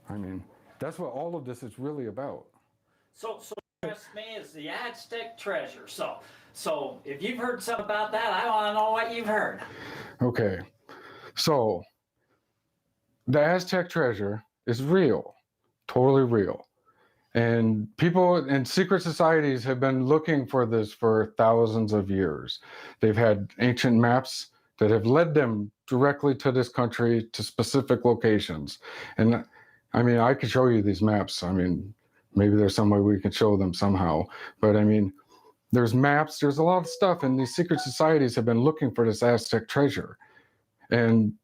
I mean, that's what all of this is really about. So interests me is the Aztec treasure. So if you've heard something about that, I want to know what you've heard. Okay, so the Aztec treasure is real, totally real. And people in secret societies have been looking for this for thousands of years. They've had ancient maps that have led them directly to this country, to specific locations. And I mean, I could show you these maps. I mean, maybe there's some way we can show them somehow. But I mean, there's maps, there's a lot of stuff, and these secret societies have been looking for this Aztec treasure. And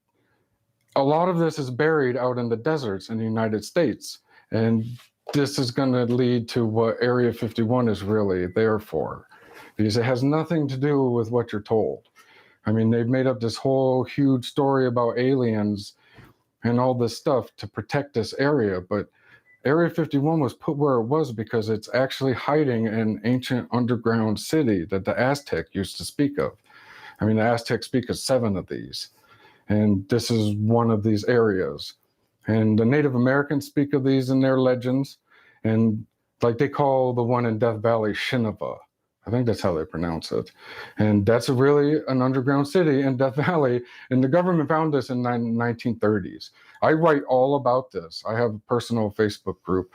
a lot of this is buried out in the deserts in the United States. And this is going to lead to what Area 51 is really there for, because it has nothing to do with what you're told. I mean, they've made up this whole huge story about aliens and all this stuff to protect this area, but Area 51 was put where it was because it's actually hiding an ancient underground city that the Aztec used to speak of. I mean, the Aztecs speak of 7 of these, and this is one of these areas. And the Native Americans speak of these in their legends, and like they call the one in Death Valley Shinava. I think that's how they pronounce it. And that's really an underground city in Death Valley, and the government found this in the 1930s. I write all about this. I have a personal Facebook group.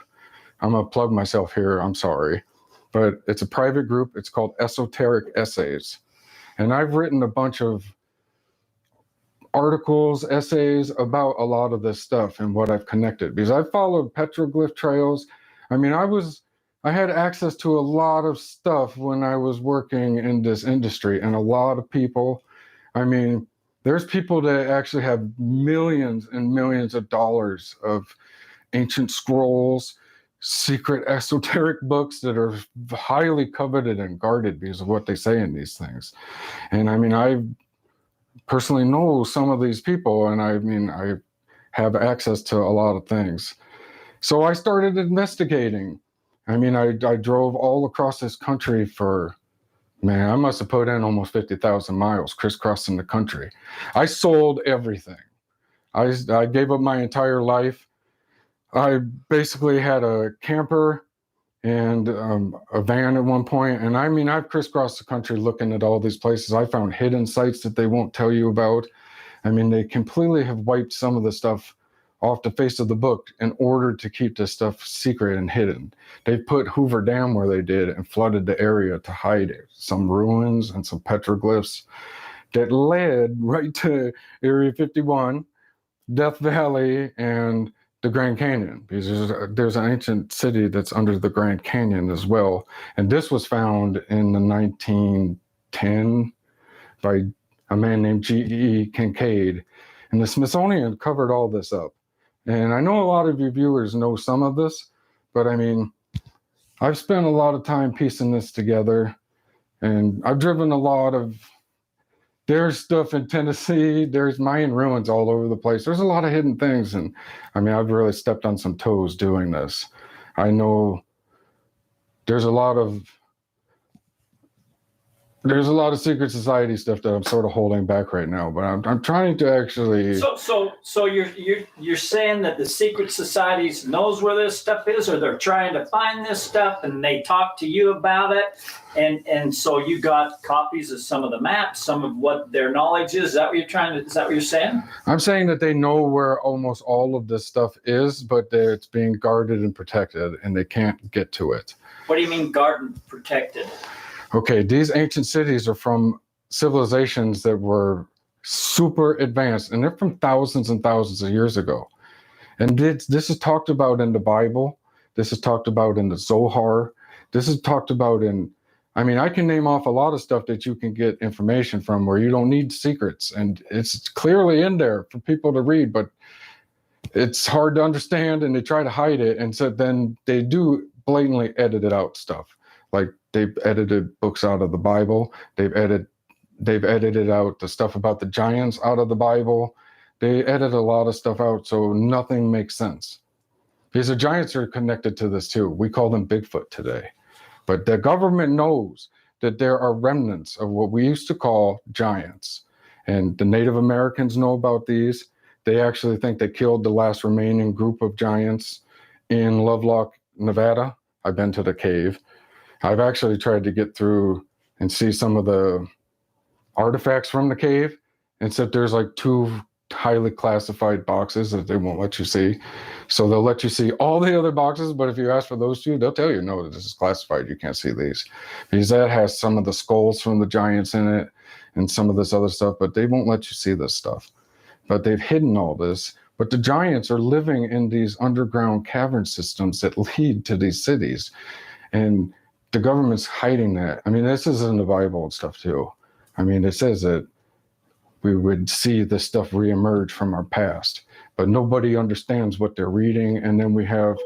I'm gonna plug myself here, I'm sorry. But it's a private group, it's called Esoteric Essays. And I've written a bunch of articles, essays about a lot of this stuff and what I've connected, because I followed petroglyph trails. I mean, I had access to a lot of stuff when I was working in this industry, and a lot of people. I mean, there's people that actually have millions and millions of dollars of ancient scrolls, secret esoteric books that are highly coveted and guarded because of what they say in these things. And I mean, I personally know some of these people, and I mean, I have access to a lot of things. So I started investigating. I mean, I drove all across this country for, man, I must have put in almost 50,000 miles crisscrossing the country. I sold everything. I gave up my entire life. I basically had a camper and a van at one point. And I mean, I've crisscrossed the country looking at all these places. I found hidden sites that they won't tell you about. I mean, they completely have wiped some of the stuff off the face of the book in order to keep this stuff secret and hidden. They put Hoover Dam where they did and flooded the area to hide it. Some ruins and some petroglyphs that led right to Area 51, Death Valley, and the Grand Canyon, because there's an ancient city that's under the Grand Canyon as well. And this was found in the 1910 by a man named G.E. Kincaid. And the Smithsonian covered all this up. And I know a lot of your viewers know some of this, but I mean, I've spent a lot of time piecing this together, and I've driven a lot of, there's stuff in Tennessee, there's Mayan ruins all over the place. There's a lot of hidden things. And I mean, I've really stepped on some toes doing this. I know there's a lot of secret society stuff that I'm sort of holding back right now, but I'm trying to actually. So you're saying that the secret societies knows where this stuff is, or they're trying to find this stuff, and they talk to you about it, and so you got copies of some of the maps, some of what their knowledge is. Is that what you're saying? I'm saying that they know where almost all of this stuff is, but it's being guarded and protected, and they can't get to it. What do you mean guarded and protected? Okay, these ancient cities are from civilizations that were super advanced, and they're from thousands and thousands of years ago. And this is talked about in the Bible. This is talked about in the Zohar. This is talked about in, I mean, I can name off a lot of stuff that you can get information from where you don't need secrets. And it's clearly in there for people to read, but it's hard to understand, and they try to hide it. And so then they do blatantly edited out stuff. Like they've edited books out of the Bible. They've edited out the stuff about the giants out of the Bible. They edit a lot of stuff out, so nothing makes sense. Because the giants are connected to this too. We call them Bigfoot today. But the government knows that there are remnants of what we used to call giants. And the Native Americans know about these. They actually think they killed the last remaining group of giants in Lovelock, Nevada. I've been to the cave. I've actually tried to get through and see some of the artifacts from the cave, except there's like 2 highly classified boxes that they won't let you see. So they'll let you see all the other boxes, but if you ask for those 2, they'll tell you, no, this is classified. You can't see these. Because that has some of the skulls from the giants in it and some of this other stuff, but they won't let you see this stuff. But they've hidden all this. But the giants are living in these underground cavern systems that lead to these cities. And the government's hiding that. I mean, this is in the Bible and stuff too. I mean, it says that we would see this stuff reemerge from our past, but nobody understands what they're reading. And then we have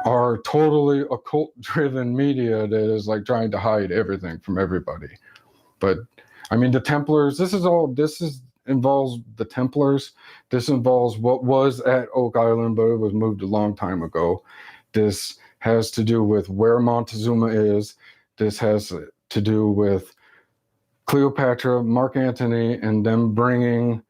our totally occult-driven media that is like trying to hide everything from everybody. But I mean, the Templars, this involves the Templars. This involves what was at Oak Island, but it was moved a long time ago. This has to do with where Montezuma is. This has to do with Cleopatra, Mark Antony, and them bringing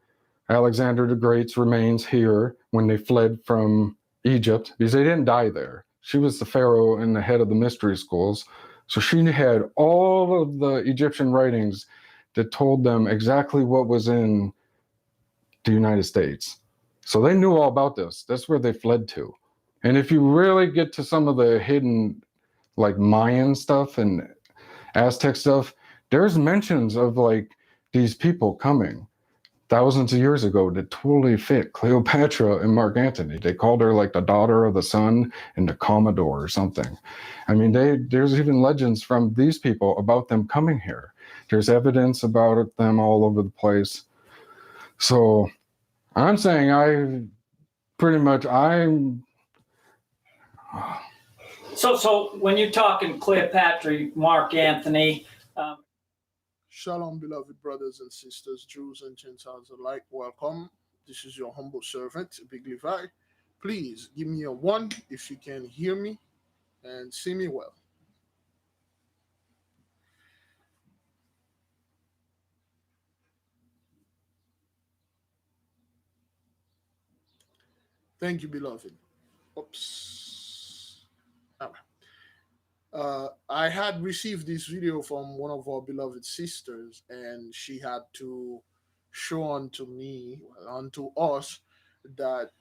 Alexander the Great's remains here when they fled from Egypt, because they didn't die there. She was the pharaoh and the head of the mystery schools. So she had all of the Egyptian writings that told them exactly what was in the United States. So they knew all about this. That's where they fled to. And if you really get to some of the hidden, like Mayan stuff and Aztec stuff, there's mentions of like these people coming thousands of years ago that totally fit Cleopatra and Mark Antony. They called her like the daughter of the sun and the Commodore or something. I mean, there's even legends from these people about them coming here. There's evidence about them all over the place. So I'm saying I'm So when you're talking Cleopatra, Mark Antony. Shalom, beloved brothers and sisters, Jews and Gentiles alike. Welcome. This is your humble servant, Big Levi. Please give me a 1 if you can hear me and see me well. Thank you, beloved. Oops. I had received this video from one of our beloved sisters, and she had to show unto us, that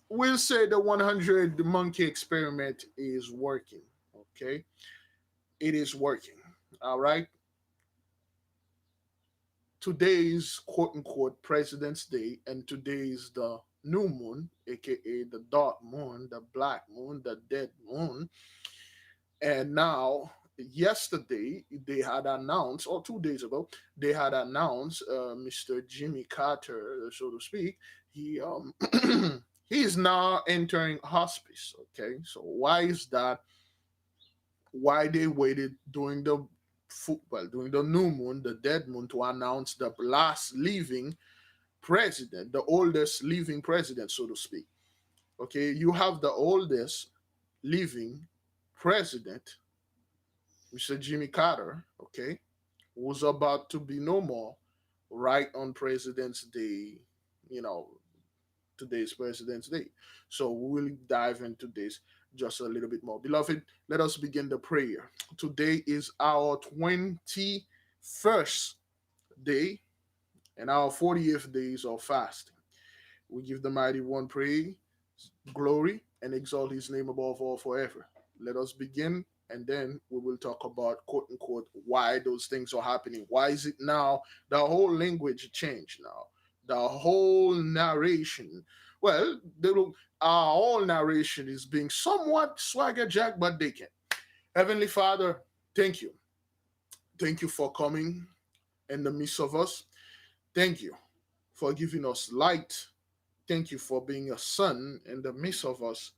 we'll say the 100 monkey experiment is working. Okay, it is working. All right. Today's quote unquote President's Day, and today is the new moon, aka the dark moon, the black moon, the dead moon. And now, yesterday, they had announced, or 2 days ago, they had announced Mr. Jimmy Carter, so to speak. He he is now entering hospice. Okay, so why is that? Why they waited during the new moon, the dead moon, to announce the last living president, the oldest living president, so to speak. Okay, you have the oldest living president, Mr. Jimmy Carter, okay, who's about to be no more right on President's Day, you know, today's President's Day. So we'll dive into this just a little bit more. Beloved, let us begin the prayer. Today is our 21st day and our 40th days of fasting. We give the mighty one praise, glory, and exalt his name above all forever. Let us begin, and then we will talk about, quote unquote, why those things are happening. Why is it now the whole language changed now? The whole narration. Well, our whole narration is being somewhat swagger jack, but they can. Heavenly Father, thank you. Thank you for coming in the midst of us. Thank you for giving us light. Thank you for being a sun in the midst of us.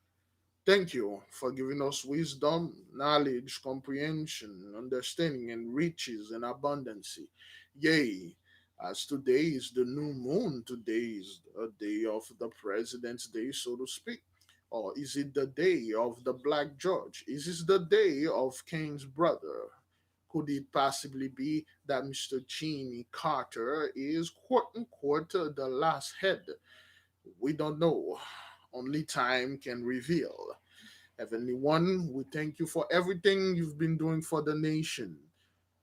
Thank you for giving us wisdom, knowledge, comprehension, understanding, and riches and abundance. Yea, as today is the new moon, today is a day of the President's Day, so to speak. Or is it the day of the Black Judge? Is this the day of King's brother? Could it possibly be that Mr. Jimmy Carter is, quote unquote, the last head We don't know. Only time can reveal. Heavenly One, we thank you for everything you've been doing for the nation.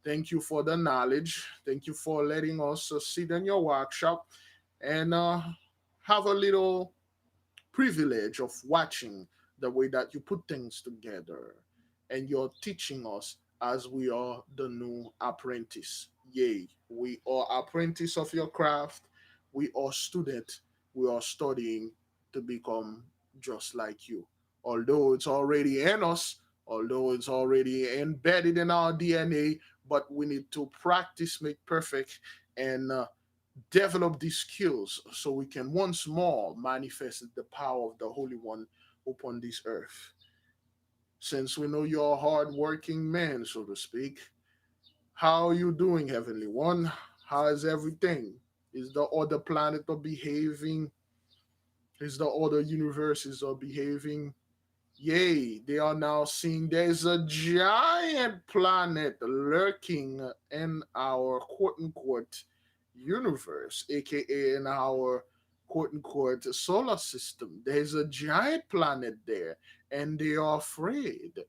Thank you for the knowledge. Thank you for letting us sit in your workshop and have a little privilege of watching the way that you put things together. And you're teaching us as we are the new apprentice. Yea, we are apprentice of your craft. We are student. We are studying to become just like you. Although it's already in us, although it's already embedded in our DNA, but we need to practice, make perfect, and develop these skills so we can once more manifest the power of the Holy One upon this earth. Since we know you're a hard-working man, so to speak, how are you doing, Heavenly One? How is everything? Is the other planet are behaving? Is the other universes are behaving? Yea, they are now seeing there's a giant planet lurking in our quote unquote universe, aka in our quote unquote solar system. There's a giant planet there, and they are afraid.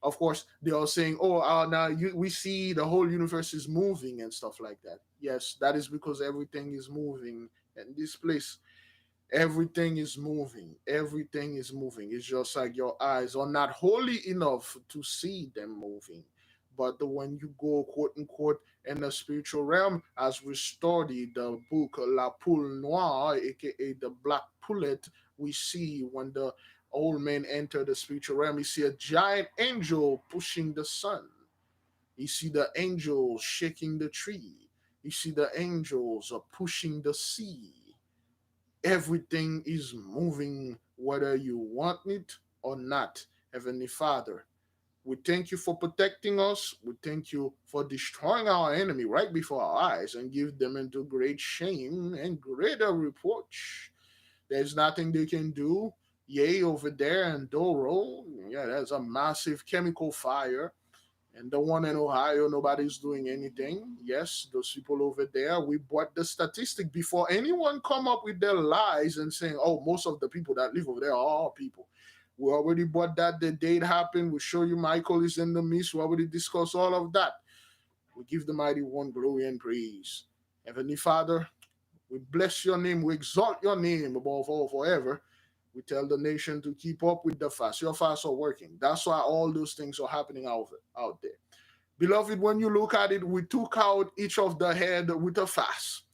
Of course, they are saying, "Oh, now we see the whole universe is moving and stuff like that." Yes, that is because everything is moving in this place. Everything is moving. Everything is moving. It's just like your eyes are not holy enough to see them moving. But when you go, quote unquote, in the spiritual realm, as we study the book La Poule Noire, aka the Black Pullet, we see when the old man enter the spiritual realm, you see a giant angel pushing the sun. You see the angels shaking the tree. You see the angels are pushing the sea. Everything is moving whether you want it or not. Heavenly Father, we thank you for protecting us. We thank you for destroying our enemy right before our eyes and give them into great shame and greater reproach. There's nothing they can do. Yea, over there in Doro, yeah, there's a massive chemical fire. And the one in Ohio, nobody's doing anything. Yes, those people over there, we bought the statistic before anyone come up with their lies and saying, oh, most of the people that live over there are our people. We already bought that. The date happened. We show you Michael is in the midst. We already discussed all of that. We give the mighty one glory and praise. Heavenly Father, we bless your name. We exalt your name above all forever. We tell the nation to keep up with the fast. Your fasts are working. That's why all those things are happening out there. Beloved, when you look at it, we took out each of the head with a fast.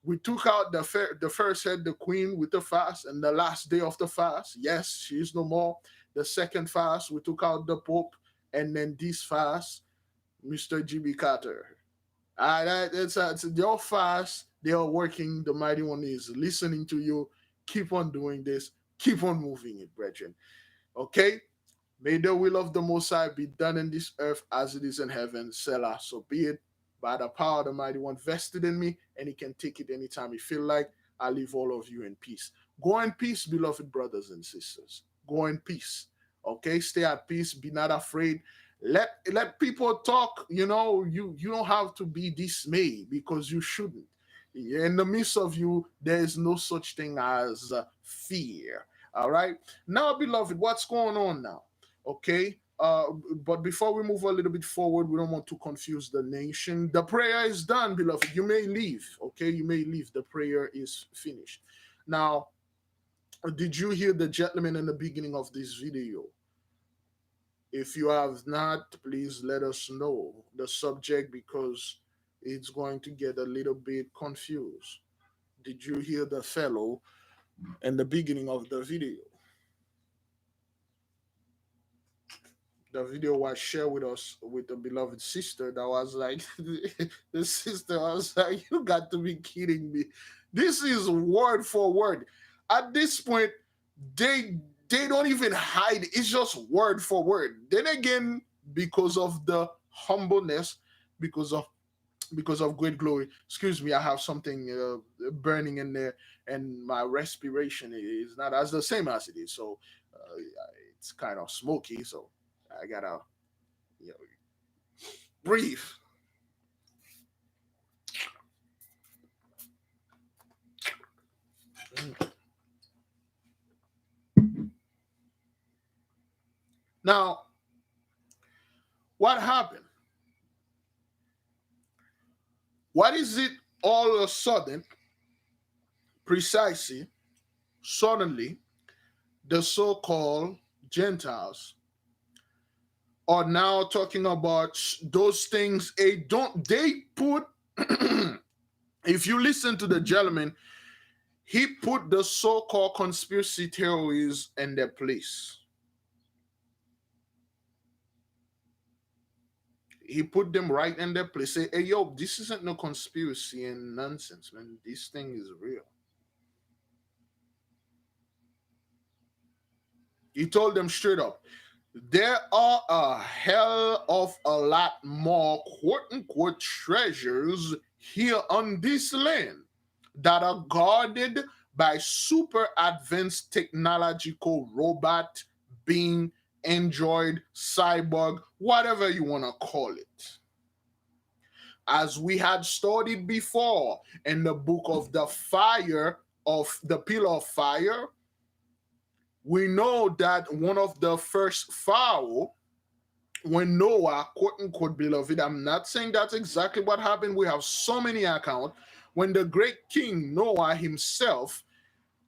We took out the first head, the queen, with the fast, and the last day of the fast. Yes, she is no more. The second fast, we took out the Pope, and then this fast, Mr. G.B. Carter. It's your fast. They are working. The mighty one is listening to you. Keep on doing this. Keep on moving it, brethren. Okay? May the will of the Most High be done in this earth as it is in heaven. Selah. So be it by the power of the mighty one vested in me, and he can take it anytime he feel like. I leave all of you in peace. Go in peace, beloved brothers and sisters. Go in peace. Okay? Stay at peace. Be not afraid. Let people talk. You don't have to be dismayed because you shouldn't. In the midst of you, there is no such thing as fear. All right. Now, beloved, what's going on now? Okay. But before we move a little bit forward, we don't want to confuse the nation. The prayer is done, beloved. You may leave. Okay, you may leave. The prayer is finished. Now, did you hear the gentleman in the beginning of this video? If you have not, please let us know the subject because it's going to get a little bit confused. Did you hear the fellow in the beginning of the video? The video was shared with us with the beloved sister that was like, the sister was like, you got to be kidding me. This is word for word. At this point, they don't even hide. It's just word for word. Then again, because of the humbleness, because of great glory. Excuse me, I have something burning in there, and my respiration is not as the same as it is. So it's kind of smoky. So I gotta, you know, breathe. Now, what happened? What is it all of a sudden, precisely, suddenly, the so-called Gentiles are now talking about those things? They put, if you listen to the gentleman, he put the so-called conspiracy theories in their place. He put them right in their place. Say, hey, yo, this isn't no conspiracy and nonsense, man. This thing is real. He told them straight up, there are a hell of a lot more quote-unquote treasures here on this land that are guarded by super advanced technological robot, being, android, cyborg, whatever you want to call it. As we had studied before in the book of the fire, of the pillar of fire, we know that one of the first Pharaoh, when Noah, quote unquote, beloved, I'm not saying that's exactly what happened. We have so many accounts. When the great king Noah himself,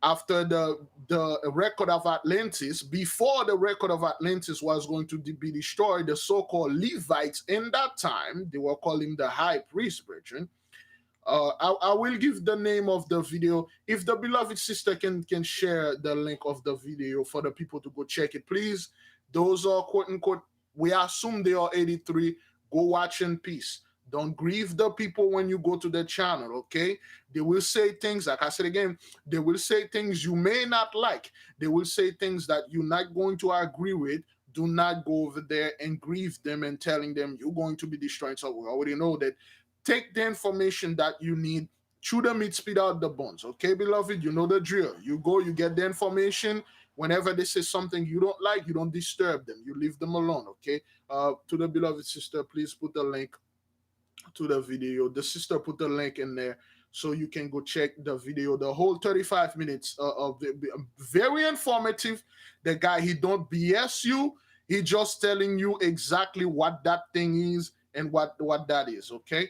after the record of Atlantis, before the record of Atlantis was going to be destroyed, the so-called Levites in that time, they were calling the high priest, brethren. I will give the name of the video. If the beloved sister can share the link of the video for the people to go check it, please. Those are quote unquote, we assume they are 83. Go watch in peace. Don't grieve the people when you go to the channel, okay? They will say things, like I said again, they will say things you may not like. They will say things that you're not going to agree with. Do not go over there and grieve them and telling them you're going to be destroyed. So we already know that. Take the information that you need, chew the meat, spit out the bones. Okay, beloved, you know the drill. You go, you get the information. Whenever they say something you don't like, you don't disturb them. You leave them alone, okay? To the beloved sister, please put the link to the video. The sister put the link in there so you can go check the video. The whole 35 minutes of the very informative. The guy, he don't BS you. He just telling you exactly what that thing is and what that is, okay?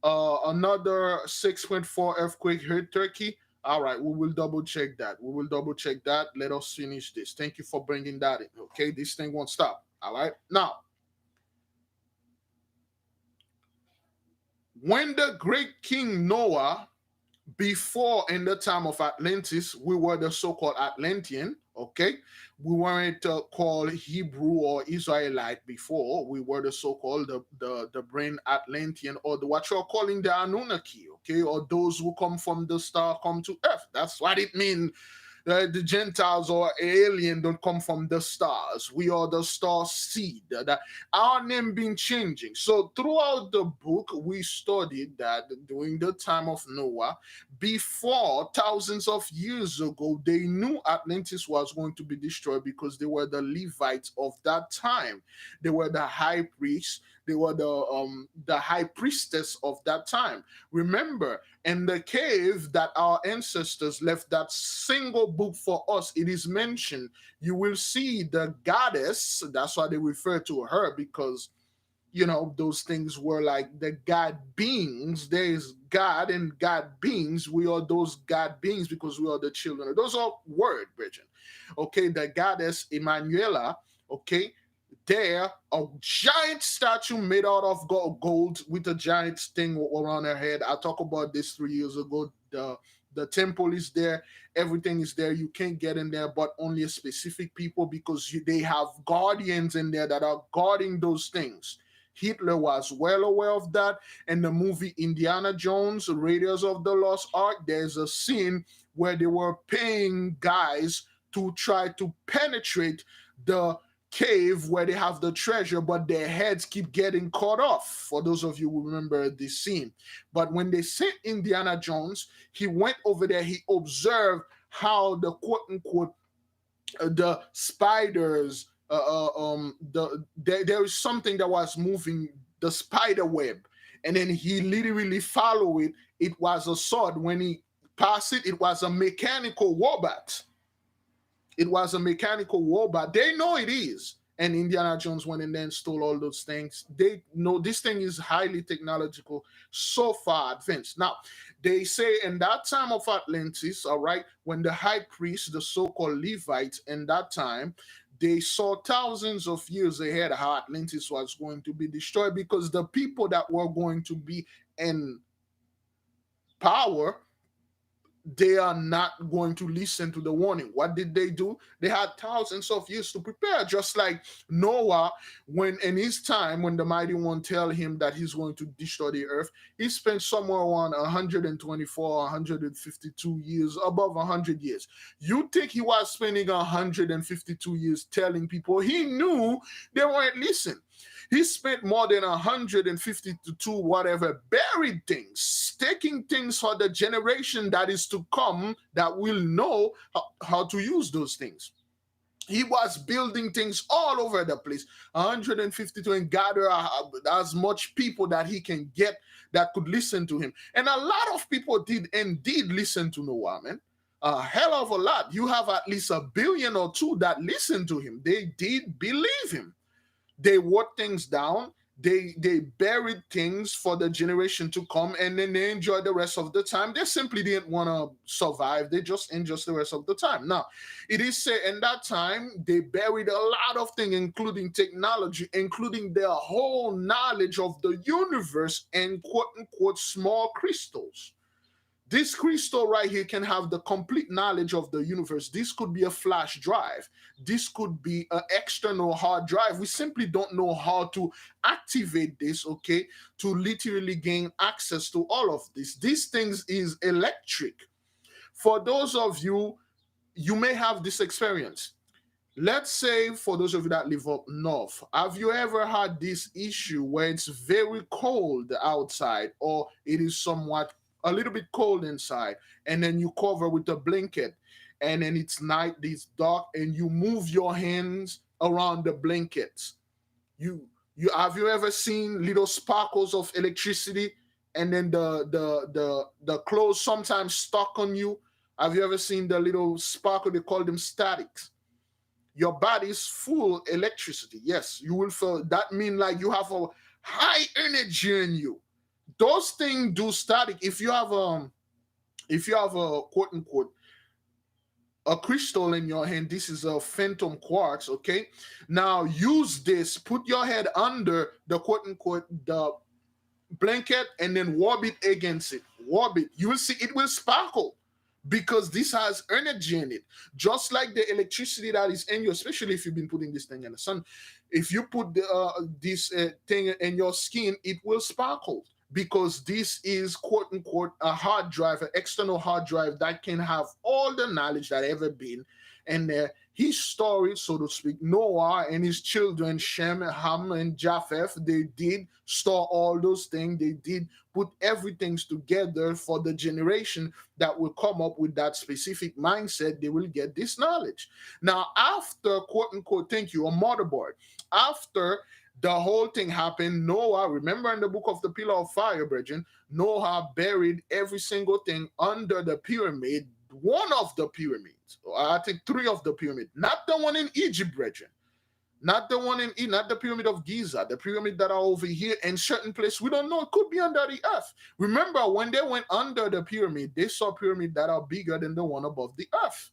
Another 6.4 earthquake hit Turkey. All right, we will double check that. Let us finish this. Thank you for bringing that in. Okay, this thing won't stop. All right, now, when the great King Noah, before in the time of Atlantis, we were the so-called Atlantean, okay? We weren't called Hebrew or Israelite before. We were the so-called the brain Atlantean, or what you're calling the Anunnaki, okay? Or those who come from the star come to earth. That's what it means. The Gentiles or alien don't come from the stars. We are the star seed. Our name been changing. So throughout the book, we studied that during the time of Noah, before thousands of years ago, they knew Atlantis was going to be destroyed because they were the Levites of that time. They were the high priests. They were the high priestess of that time. Remember, in the cave that our ancestors left that single book for us, it is mentioned, you will see the goddess. That's why they refer to her, because, you know, those things were like the God beings. There is God and God beings. We are those God beings because we are the children. Those are word, Bridget. Okay, the goddess Emanuela, okay, there, a giant statue made out of gold with a giant thing around her head. I talked about this 3 years ago. The temple is there. Everything is there. You can't get in there, but only a specific people, because they have guardians in there that are guarding those things. Hitler was well aware of that. In the movie Indiana Jones, Raiders of the Lost Ark, there's a scene where they were paying guys to try to penetrate the cave where they have the treasure, but their heads keep getting cut off, for those of you who remember this scene. But when they sent Indiana Jones, he went over there, he observed how the quote-unquote the spiders, there is something that was moving, the spider web, and then he literally followed it. It was a sword. When he passed it, it was a mechanical robot. It was a mechanical robot. They know it is. and Indiana Jones went in there and stole all those things. They know this thing is highly technological, so far advanced. Now, they say in that time of Atlantis, all right, when the high priest, the so-called Levites in that time, they saw thousands of years ahead how Atlantis was going to be destroyed, because the people that were going to be in power, they are not going to listen to the warning. What did they do? They had thousands of years to prepare, just like Noah, when in his time, when the mighty one tell him that he's going to destroy the earth, he spent somewhere around 124, 152 years, above 100 years. You think he was spending 152 years telling people? He knew they weren't listening. He spent more than 152 whatever buried things, taking things for the generation that is to come that will know how to use those things. He was building things all over the place, 152, and gather as much people that he can get that could listen to him. And a lot of people did indeed listen to Noah, man. A hell of a lot. You have at least 1 billion or 2 that listened to him. They did believe him. They wrote things down. They buried things for the generation to come, and then they enjoyed the rest of the time. They simply didn't want to survive. They just enjoyed the rest of the time. Now, it is said in that time, they buried a lot of things, including technology, including their whole knowledge of the universe and quote-unquote small crystals. This crystal right here can have the complete knowledge of the universe. This could be a flash drive. This could be an external hard drive. We simply don't know how to activate this, okay, to literally gain access to all of this. These things is electric. For those of you, you may have this experience. Let's say for those of you that live up north, have you ever had this issue where it's very cold outside, or it is somewhat a little bit cold inside, and then you cover with a blanket, and then it's night, it's dark, and you move your hands around the blankets? You have you ever seen little sparkles of electricity, and then the clothes sometimes stuck on you? Have you ever seen the little sparkle? They call them statics. Your body's full electricity. Yes, you will feel that. Mean like you have a high energy in you. Those things do static. If you have a quote unquote a crystal in your hand, this is a phantom quartz. Okay, now use this. Put your head under the quote unquote the blanket, and then warp it against it. Warp it. You will see it will sparkle, because this has energy in it, just like the electricity that is in you, especially if you've been putting this thing in the sun. If you put this thing in your skin, it will sparkle, because this is quote unquote a hard drive, an external hard drive that can have all the knowledge that ever been in there. His story, so to speak, Noah and his children, Shem, Ham, and Japheth, they did store all those things. They did put everything together for the generation that will come up with that specific mindset. They will get this knowledge. Now, after, quote unquote, thank you, a motherboard, after the whole thing happened, Noah, remember in the book of the Pillar of Fire, brethren, Noah buried every single thing under the pyramid, one of the pyramids, I think 3 of the pyramid, not the one in Egypt, brethren, not the one in, not the pyramid of Giza, the pyramid that are over here in certain place. We don't know, it could be under the earth. Remember, when they went under the pyramid, they saw pyramids that are bigger than the one above the earth.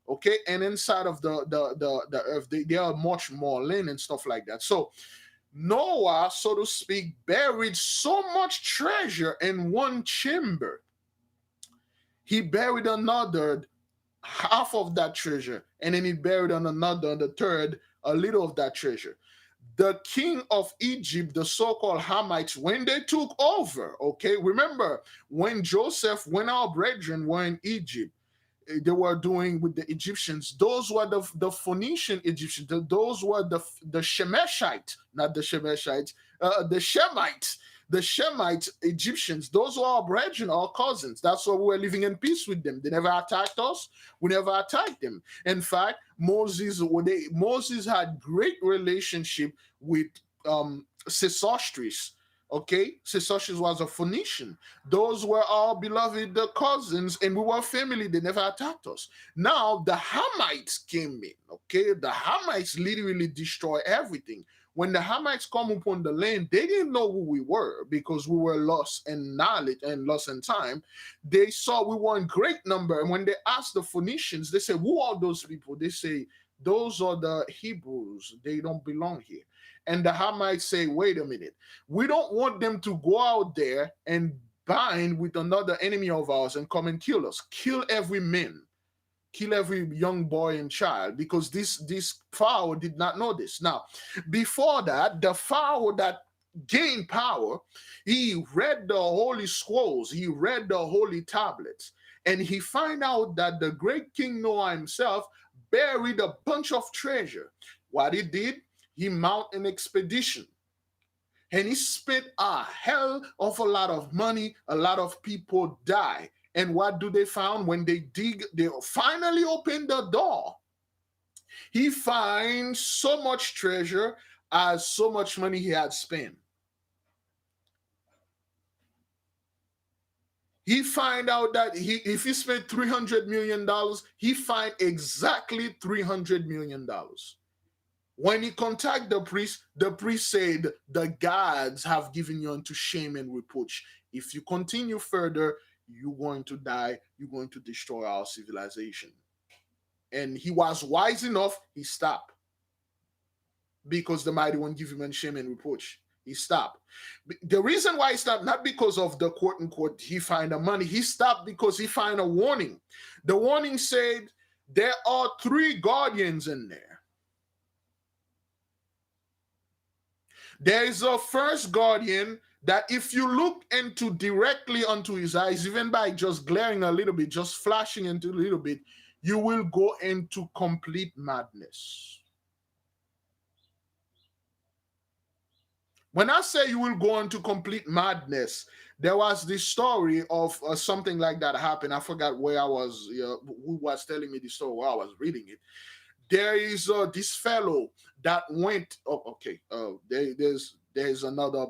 Okay, and inside of the earth, they are much more lean and stuff like that. So Noah, so to speak, buried so much treasure in one chamber. He buried another half of that treasure, and then he buried on another, the third, a little of that treasure. The king of Egypt, the so-called Hamites, when they took over, okay, remember when Joseph, when our brethren were in Egypt, they were doing with the Egyptians, those were the Phoenician Egyptians, those were the Shemeshite, not the Shemeshites, the Shemites. The Shemite Egyptians, those were our brethren, our cousins. That's why we were living in peace with them. They never attacked us. We never attacked them. In fact, Moses had great relationship with Sesostris, Okay, Sesoshes was a Phoenician. Those were our beloved cousins, and we were family. They never attacked us. Now the Hamites came in. Okay, the Hamites literally destroy everything. When the Hamites come upon the land, they didn't know who we were because we were lost in knowledge and lost in time. They saw we were in great number, and when they asked the Phoenicians, they said, "Who are those people?" They say, "Those are the Hebrews. They don't belong here." And the Hamites say, "Wait a minute. We don't want them to go out there and bind with another enemy of ours and come and kill us. Kill every man, kill every young boy and child," because this Pharaoh did not know this. Now, before that, the Pharaoh that gained power, he read the holy scrolls, he read the holy tablets, and he find out that the great King Noah himself buried a bunch of treasure. What he did, he mounted an expedition. And he spent a hell of a lot of money. A lot of people die. And what do they find when they dig? They finally open the door. He finds so much treasure as so much money he had spent. He find out that if he spent $300 million, he find exactly $300 million. When he contact the priest said, "The gods have given you unto shame and reproach. If you continue further, you're going to die. You're going to destroy our civilization." And he was wise enough, he stopped. Because the mighty one give him in shame and reproach. He stopped. The reason why he stopped, not because of the quote unquote he find the money. He stopped because he find a warning. The warning said there are 3 guardians in there. There is a first guardian that if you look into directly onto his eyes, even by just glaring a little bit, just flashing into a little bit, you will go into complete madness. When I say you will go into complete madness, there was this story of something like that happened. I forgot where I was, who was telling me the story while I was reading it. There is this fellow that went. There's another.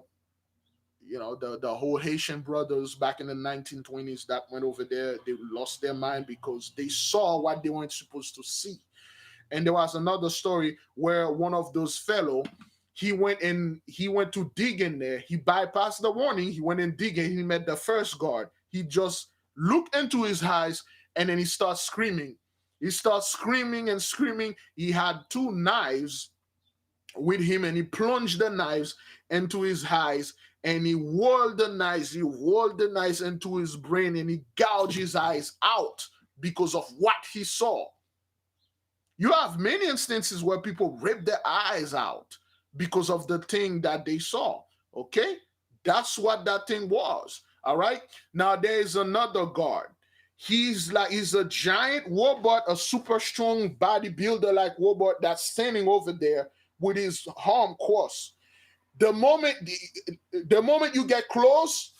The whole Haitian brothers back in the 1920s that went over there. They lost their mind because they saw what they weren't supposed to see. And there was another story where one of those fellow, he went to dig in there. He bypassed the warning. He went and dig, and he met the first guard. He just looked into his eyes, and then he starts screaming. He starts screaming and screaming. He had 2 knives with him, and he plunged the knives into his eyes, and he whirled the knives into his brain, and he gouged his eyes out because of what he saw. You have many instances where people rip their eyes out because of the thing that they saw. Okay? That's what that thing was. All right? Now there is another guard. He's a giant robot, a super strong bodybuilder like robot that's standing over there with his arm crossed. The moment you get close,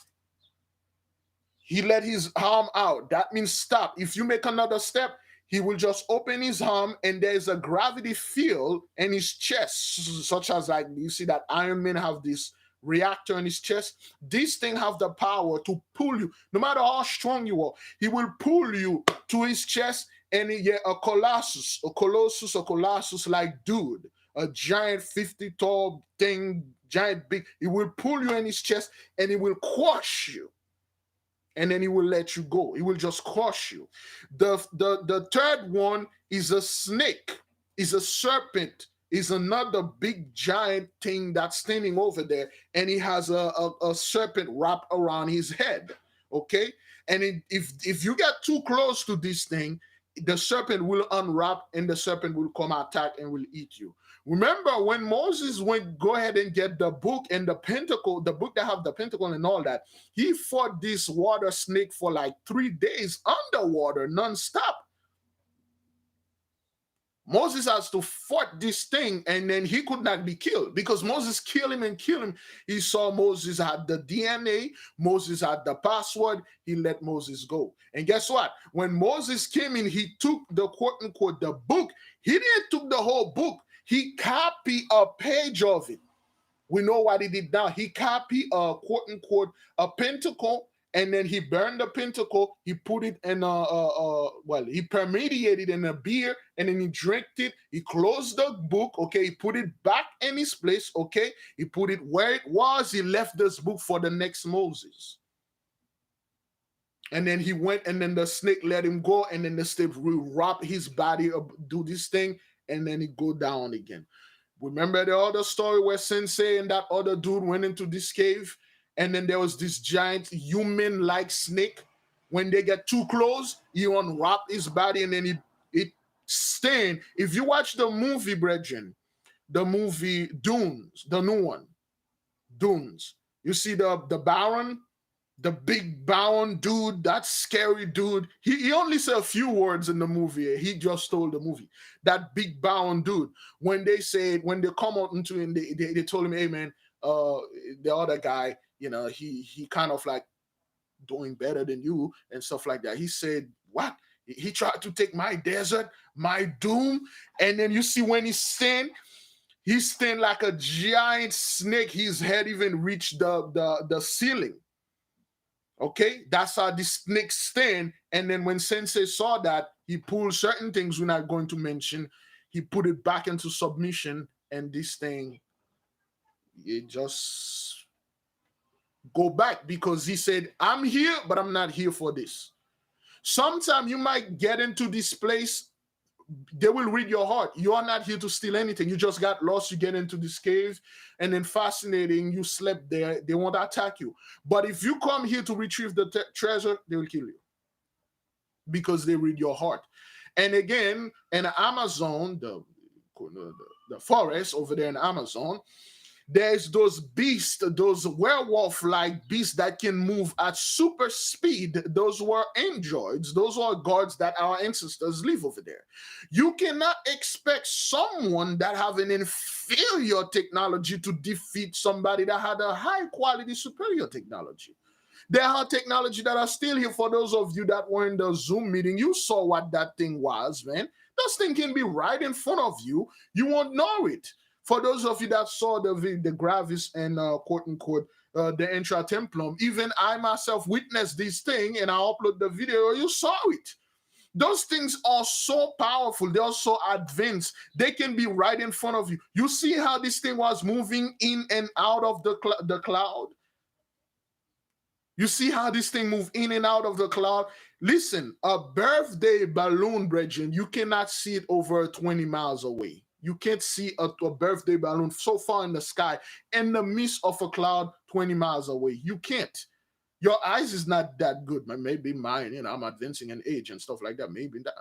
he let his arm out. That means stop. If you make another step, he will just open his arm, and there's a gravity field in his chest, such as like you see that Iron Man have this reactor in his chest. This thing have the power to pull you. No matter how strong you are, he will pull you to his chest, and a colossus like dude, a giant 50-tall thing, giant big. He will pull you in his chest, and he will crush you. And then he will let you go. He will just crush you. The third one is a snake, is a serpent, is another big giant thing that's standing over there, and he has a serpent wrapped around his head. Okay, and if you get too close to this thing, the serpent will unwrap, and the serpent will come attack and will eat you. Remember when Moses went go ahead and get the book and the pentacle, the book that have the pentacle and all that, he fought this water snake for like 3 days underwater nonstop. Moses has to fight this thing, and then he could not be killed because Moses killed him. He saw Moses had the DNA, Moses had the password, he let Moses go. And guess what? When Moses came in, he took the quote unquote the book. He didn't took the whole book. He copied a page of it. We know what he did now. He copied a quote unquote a pentacle, and then he burned the pentacle. He put it in he permeated in a beer, and then he drank it. He closed the book. Okay, he put it back in his place. Okay, he put it where it was. He left this book for the next Moses. And then he went, and then the snake let him go, and then the snake will wrap his body up, do this thing, and then he go down again. Remember the other story where Sensei and that other dude went into this cave, and then there was this giant human-like snake. When they get too close, he unwrap his body, and then it stain. If you watch the movie, brethren, the movie Dunes, the new one, Dunes, you see the Baron, the big bound dude, that scary dude. He only said a few words in the movie. He just stole the movie. That big bound dude. When they come out into him, they told him, hey man, the other guy, he kind of like doing better than you and stuff like that. He said, what? He tried to take my desert, my doom. And then you see when he's stand like a giant snake. His head even reached the ceiling. Okay, that's how the snake stand. And then when Sensei saw that, he pulled certain things we're not going to mention. He put it back into submission, and this thing, it just go back, because he said, I'm here, but I'm not here for this. Sometime you might get into this place, they will read your heart. You are not here to steal anything. You just got lost. You get into this cave, and then fascinating, you slept there. They won't attack you. But if you come here to retrieve the treasure, they will kill you, because they read your heart. And again, in Amazon, the forest over there in Amazon, there's those beasts, those werewolf-like beasts that can move at super speed. Those were androids. Those are gods that our ancestors live over there. You cannot expect someone that have an inferior technology to defeat somebody that had a high-quality superior technology. There are technology that are still here. For those of you that were in the Zoom meeting, you saw what that thing was, man. This thing can be right in front of you. You won't know it. For those of you that saw the Gravis and quote unquote the Intra Templum, even I myself witnessed this thing, and I upload the video. You saw it. Those things are so powerful. They are so advanced. They can be right in front of you. You see how this thing was moving in and out of the cloud? You see how this thing moved in and out of the cloud? Listen, a birthday balloon, brethren, you cannot see it over 20 miles away. You can't see a birthday balloon so far in the sky, in the midst of a cloud 20 miles away. You can't. Your eyes is not that good. Maybe mine, I'm advancing in age and stuff like that. Maybe that.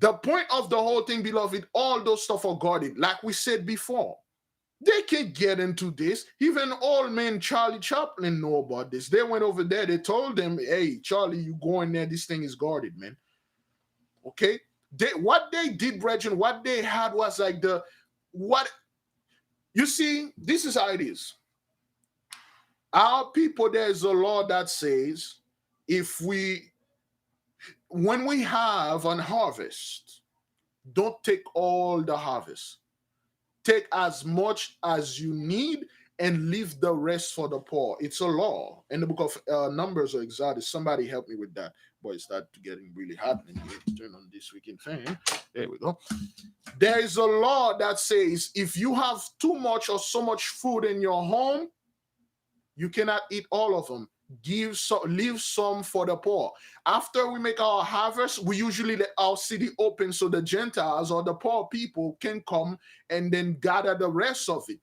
The point of the whole thing, beloved, all those stuff are guarded. Like we said before, they can't get into this. Even old man Charlie Chaplin know about this. They went over there. They told them, hey, Charlie, you go in there. This thing is guarded, man. Okay? What they did, brethren, what they had was like you see, this is how it is. Our people, there's a law that says when we have an harvest, don't take all the harvest. Take as much as you need and leave the rest for the poor. It's a law in the book of Numbers or Exodus. Somebody help me with that. Boy, it started getting really hot. And turn on this weekend fan. There we go. There is a law that says if you have too much or so much food in your home, you cannot eat all of them. Leave some for the poor. After we make our harvest, we usually let our city open so the Gentiles or the poor people can come and then gather the rest of it.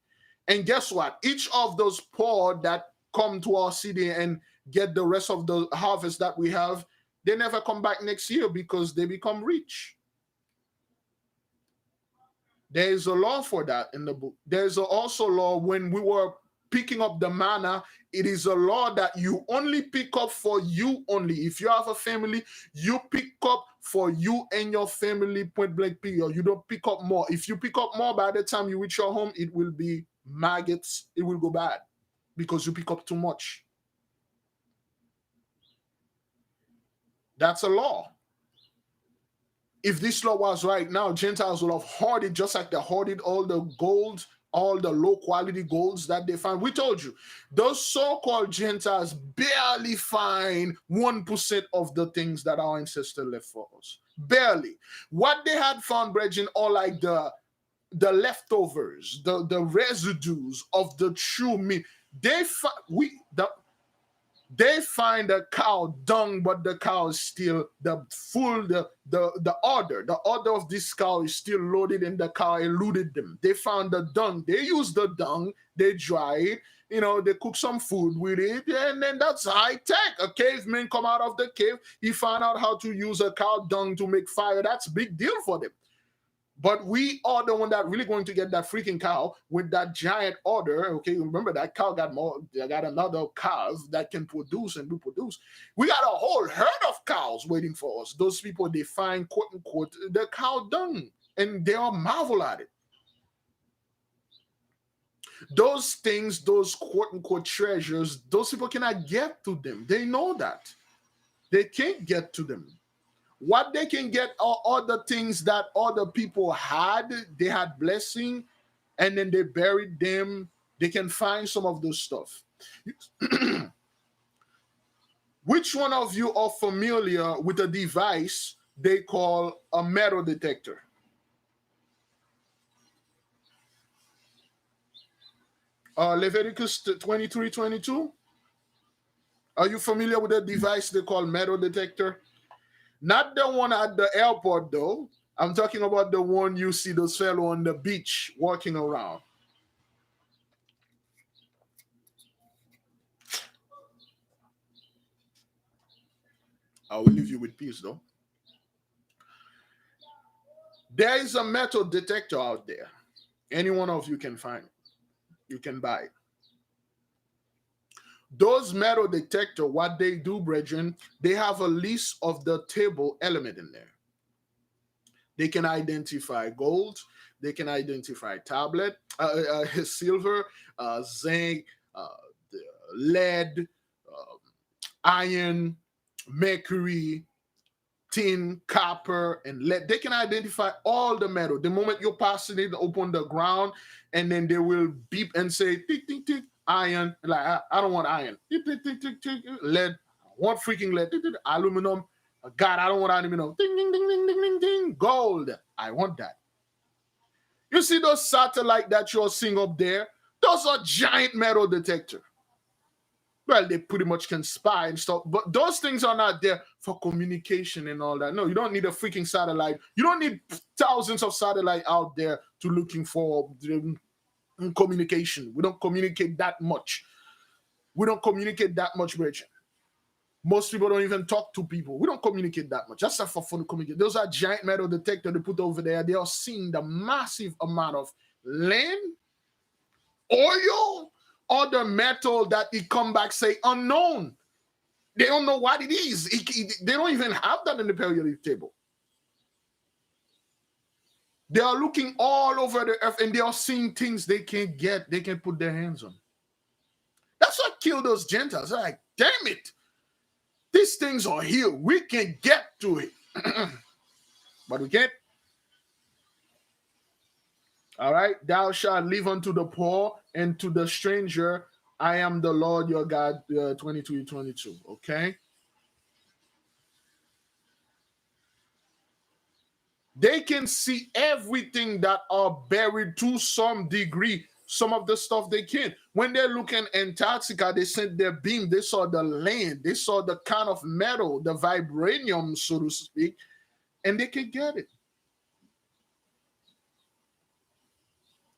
And guess what? Each of those poor that come to our city and get the rest of the harvest that we have, they never come back next year because they become rich. There is a law for that in the book. There's also a law when we were picking up the manna. It is a law that you only pick up for you only. If you have a family, you pick up for you and your family, point blank period. You don't pick up more. If you pick up more, by the time you reach your home, it will be maggots. It will go bad because you pick up too much. That's a law. If this law was right now, Gentiles would have hoarded just like they hoarded all the gold all the low quality golds that they find. We told you, those so-called Gentiles barely find 1% of the things that our ancestors left for us. Barely. What they had found, brethren, are like the leftovers, the residues of the true meat. They find a cow dung, but the cow is still the order. The order of this cow is still loaded, and the cow eluded them. They found the dung. They use the dung. They dry it. They cook some food with it, and then that's high tech. A caveman come out of the cave. He found out how to use a cow dung to make fire. That's a big deal for them. But we are the one that really going to get that freaking cow with that giant order. Okay, remember that cow got another cow that can produce and reproduce. We got a whole herd of cows waiting for us. Those people, they find, quote unquote, the cow dung, and they all marvel at it. Those things, those quote unquote treasures, those people cannot get to them. They know that. They can't get to them. What they can get are other things that other people had. They had blessing, and then they buried them. They can find some of those stuff. Which one of you are familiar with a device they call a metal detector? Leviticus 23:22. Are you familiar with a device they call metal detector? Not the one at the airport, though. I'm talking about the one you see those fellow on the beach walking around. I will leave you with peace, though. There is a metal detector out there. Any one of you can find it. You can buy it. Those metal detector, what they do, brethren, they have a list of the table element in there. They can identify gold, they can identify tablet, silver, zinc, lead, iron, mercury, tin, copper, and lead. They can identify all the metal. The moment you're passing it upon the ground, and then they will beep and say, tick, tick, tick. Iron, like I don't want iron. Lead, I want freaking lead. Aluminum, God, I don't want aluminum. Ding, ding, ding, ding, ding, ding, ding. Gold, I want that. You see those satellites that you're seeing up there? Those are giant metal detector. Well, they pretty much can spy and stuff, but those things are not there for communication and all that. No, you don't need a freaking satellite. You don't need thousands of satellites out there to looking for communication. We don't communicate that much. We don't communicate that much, Bridget. Most people don't even talk to people. We don't communicate that much. That's not for fun to communicate. Those are giant metal detectors they put over there. They are seeing the massive amount of land, oil, other metal that it come back say unknown. They don't know what it is. They don't even have that in the periodic table. They are looking all over the earth, and they are seeing things they can't get, they can put their hands on. That's what killed those Gentiles. They're like, damn it. These things are here. We can get to it. But we can't. All right. Thou shalt leave unto the poor and to the stranger. I am the Lord your God, 22:22. Okay. They can see everything that are buried to some degree. Some of the stuff they can. When they're looking Antarctica, they sent their beam. They saw the land. They saw the kind of metal, the vibranium, so to speak, and they can get it.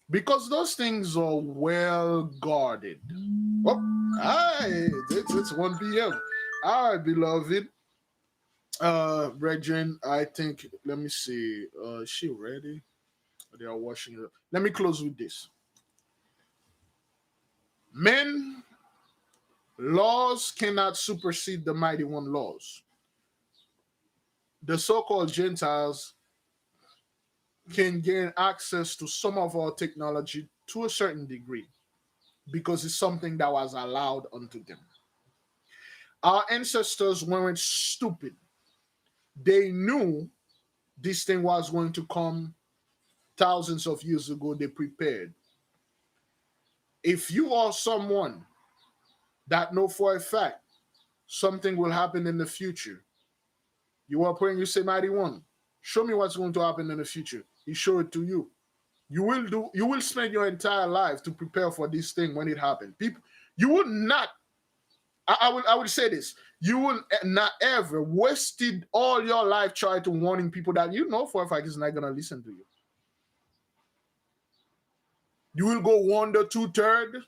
Because those things are well guarded. Oh, hi, it's 1 p.m. All right, beloved. Brethren, I think, let me see. Is she ready? They are washing it up. Let me close with this. Men, laws cannot supersede the mighty one laws. The so-called Gentiles can gain access to some of our technology to a certain degree because it's something that was allowed unto them. Our ancestors weren't stupid. They knew this thing was going to come thousands of years ago. They prepared. If you are someone that know for a fact something will happen in the future, you are praying, you say, Mighty One, show me what's going to happen in the future. He show it to you. You will spend your entire life to prepare for this thing when it happens. People, you will not, I would say this, you will not ever wasted all your life trying to warning people that you know for a fact is not gonna listen to you. You will go 1 to 2/3.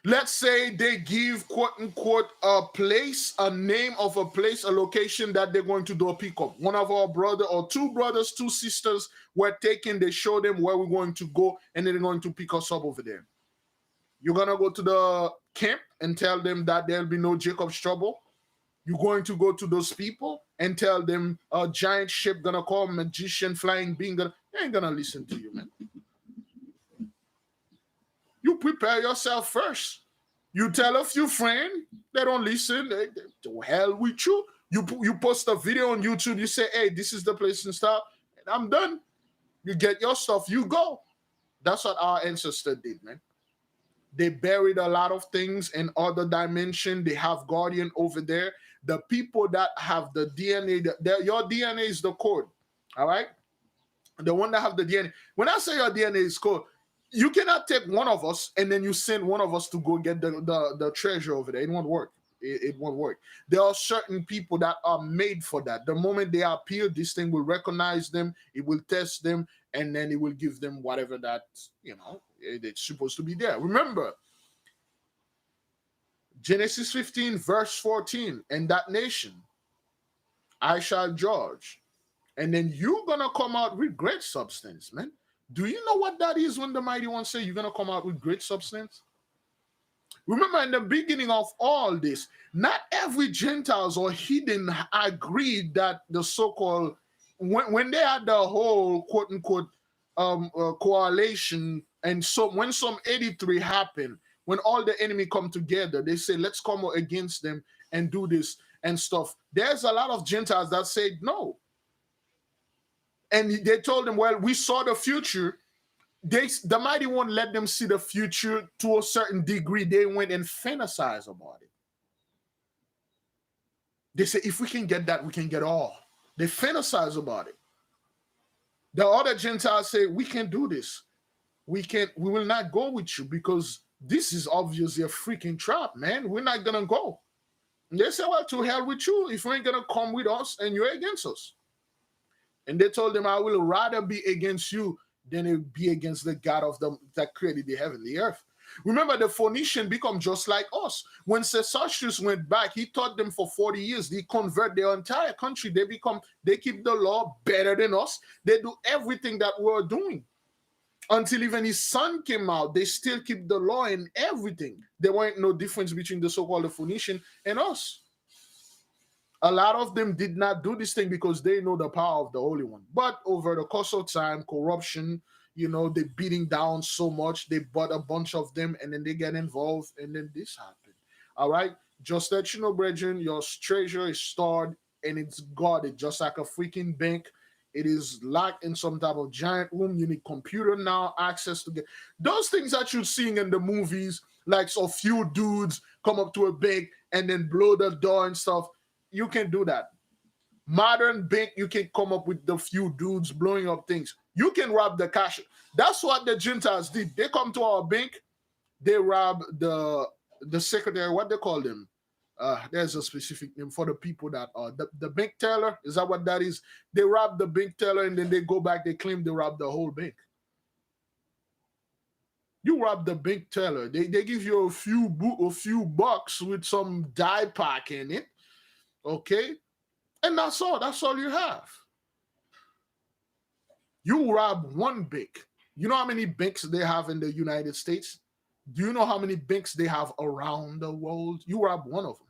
Let's say they give quote unquote a place, a name of a place, a location that they're going to do a pickup. One of our brother or 2 brothers, 2 sisters were taken. They show them where we're going to go, and then they're going to pick us up over there. You're gonna go to the camp and tell them that there'll be no Jacob's trouble. You're going to go to those people and tell them a giant ship gonna come, magician, flying being gonna, they ain't gonna listen to you, man. You prepare yourself first. You tell a few friends, they don't listen. They to hell with you. You post a video on YouTube. You say, hey, this is the place and stuff. And I'm done. You get your stuff. You go. That's what our ancestors did, man. They buried a lot of things in other dimension. They have guardian over there. The people that have the DNA, your DNA is the code. All right? The one that have the DNA. When I say your DNA is code, you cannot take one of us and then you send one of us to go get the treasure over there. It won't work. It won't work. There are certain people that are made for that. The moment they appear, this thing will recognize them, it will test them, and then it will give them whatever that, it's supposed to be there. Remember, Genesis 15, verse 14, and that nation I shall judge. And then you're going to come out with great substance, man. Do you know what that is when the Mighty One say you're going to come out with great substance? Remember, in the beginning of all this, not every Gentiles or heathen agreed that the so-called, when they had the whole quote-unquote coalition, and so when some 83 happened, when all the enemy come together, they say, let's come against them and do this and stuff. There's a lot of Gentiles that said no. And they told them, well, we saw the future. The Mighty One let them see the future to a certain degree. They went and fantasized about it. They say, if we can get that, we can get all. They fantasize about it. The other Gentiles say, we can do this. We will not go with you because this is obviously a freaking trap, man. We're not going to go. And they say, well, to hell with you if you ain't going to come with us and you're against us. And they told them, I will rather be against you than it be against the God of them that created the heaven and the earth. Remember, the Phoenician become just like us. When Caesarius went back, he taught them for 40 years. They convert their entire country. They keep the law better than us. They do everything that we're doing. Until even his son came out, they still keep the law and everything. There weren't no difference between the so-called Phoenician and us. A lot of them did not do this thing because they know the power of the Holy One. But over the course of time, corruption, they beating down so much, they bought a bunch of them, and then they get involved, and then this happened. All right? Just let you know, brethren, your treasure is stored, and it's guarded, just like a freaking bank. It is locked in some type of giant room. You need computer now, access to get those things that you're seeing in the movies, like a few dudes come up to a bank and then blow the door and stuff. You can do that. Modern bank, you can come up with the few dudes blowing up things. You can rob the cash. That's what the Gentiles did. They come to our bank, they rob the secretary, what they call them. There's a specific name for the people that are the bank teller. Is that what that is? They rob the bank teller and then they go back, they claim they robbed the whole bank. You rob the bank teller. They give you a few bucks with some dye pack in it. Okay, and that's all you have. You rob one bank. You know how many banks they have in the United States? Do you know how many banks they have around the world? You rob one of them.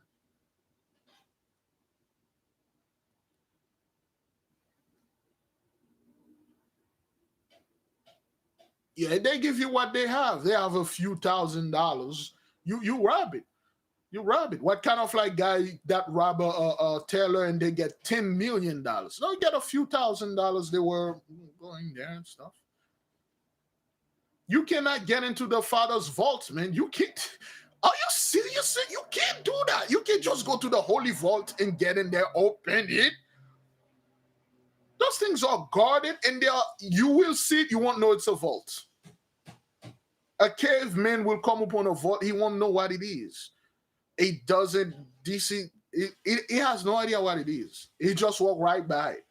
Yeah, they give you what they have. They have a few $1,000s. You rob it. You rob it. What kind of like guy that rob a teller and they get $10 million? No, you get a few $1,000s. They were going there and stuff. You cannot get into the Father's vault, man. You can't. Are you serious? You can't do that. You can't just go to the holy vault and get in there, open it. Those things are guarded, and they are. You will see it. You won't know it's a vault. A caveman will come upon a vault. He won't know what it is. It doesn't. DC. He has no idea what it is. He just walk right by it.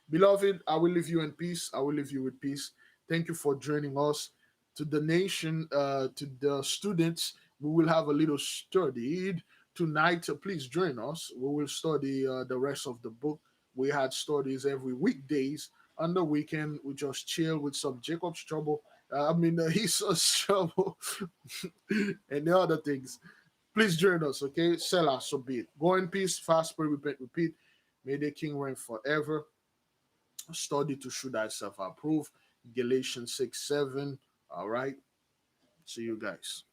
Beloved, I will leave you in peace. I will leave you with peace. Thank you for joining us. To the nation, to the students, we will have a little study tonight. Please join us. We will study the rest of the book. We had studies every weekdays. On the weekend, we just chill with some Jacob's trouble. Esau's trouble, and the other things. Please join us, okay? Selah, so be it. Go in peace, fast, pray, repent, repeat. May the King reign forever. Study to show thyself approved. Galatians 6:7. All right. See you guys.